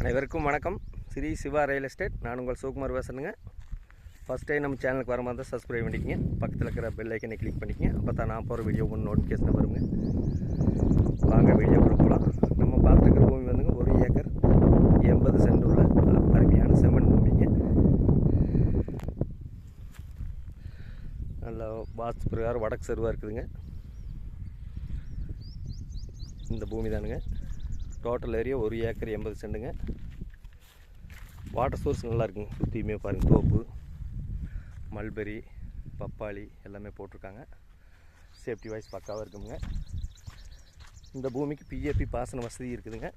அனைவருக்கும் வணக்கம். Shri Siva real estate. நான் உங்கள் சிவகுமார் பேசுகிறேங்க. ஃபஸ்ட் டைம் நம்ம சேனலுக்கு வர மாதிரி தான் சப்ஸ்கிரைப் பண்ணிக்கங்க. பக்கத்தில் இருக்கிற பெல் ஐக்கனை கிளிக் பண்ணிக்கங்க. அப்போ தான் நான் போகிற வீடியோ ஒன்று நோட்டிஃபிகேஷன் வருங்க. வாங்க வீடியோக்குள்ள போகலாம். நம்ம பார்த்துருக்கிற பூமி வந்துங்க 1 ஏக்கர் 80 சென்ட் உள்ள அருமையான செம்மண் பூமிங்க. நல்லா வாஸ்து பிரகாரம் வடக்கு செருவாக இருக்குதுங்க. இந்த பூமி தானுங்க. டோட்டல் ஏரியா 1 ஏக்கர் 80 சென்ட்டுங்க. வாட்டர் சோர்ஸ் நல்லா இருக்குங்க. சுற்றியுமே பாருங்கள், தோப்பு, மல்பெரி, பப்பாளி எல்லாமே போட்டிருக்காங்க. சேஃப்டி வைஸ் பக்காவாக இருக்குங்க. இந்த பூமிக்கு பிஏபி பாசன வசதி இருக்குதுங்க.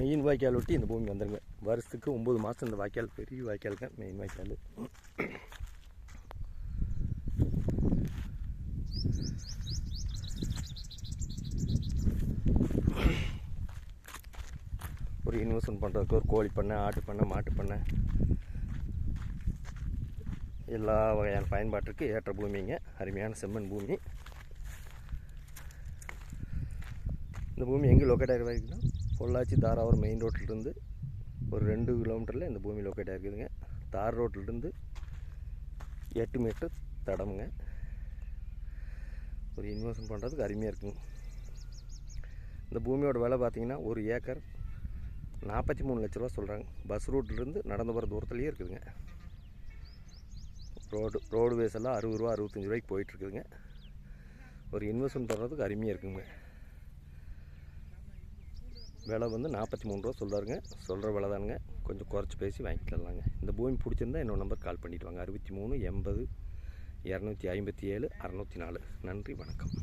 மெயின் வாய்க்கால் ஒட்டி இந்த பூமி வந்துடுங்க. வருஷத்துக்கு 9 மாதம் இந்த வாய்க்கால் பெரிய வாய்க்காலுங்க. மெயின் வாய்க்கால் ஒரு இன்வெஸ்ட்மெண்ட் பண்ணுறதுக்கு ஒரு கோழி பண்ணை, ஆட்டு பண்ணை, மாட்டு பண்ணை எல்லா வகையான பயன்பாட்டுக்கு ஏற்ற பூமிங்க. அருமையான செம்மண் பூமி. இந்த பூமி எங்கே லொக்கேட் ஆகிருக்குன்னா, பொள்ளாச்சி தாராபுரம் மெயின் ரோட்டிலிருந்து ஒரு 2 கிலோமீட்டரில் இந்த பூமி லொக்கேட் ஆகிருக்குதுங்க. தார் ரோட்டிலிருந்து 8 மீட்டர் தடமுங்க. ஒரு இன்வெஸ்ட்மெண்ட் பண்ணுறதுக்கு அருமையாக இருக்குங்க. இந்த பூமியோட விலை பார்த்திங்கன்னா 1 ஏக்கர் 43 லட்ச ரூபா சொல்கிறாங்க. பஸ் ரூட்லேருந்து நடந்து போகிற தூரத்துலேயே இருக்குதுங்க. ரோடு வேஸ் எல்லாம் 60 ரூபா 65 ரூபாய்க்கு போயிட்டுருக்குதுங்க. ஒரு இன்வெஸ்ட்மெண்ட் பண்ணுறதுக்கு அருமையாக இருக்குங்க. விலை வந்து 43 ரூபா சொல்கிறாருங்க. சொல்கிற விலை தானுங்க. கொஞ்சம் குறைச்சி பேசி வாங்கிக்கலாங்க. இந்த பூமி பிடிச்சிருந்தா என்னோட நம்பர் கால் பண்ணிவிட்டு வாங்க. 63 80 257 604. நன்றி, வணக்கம்.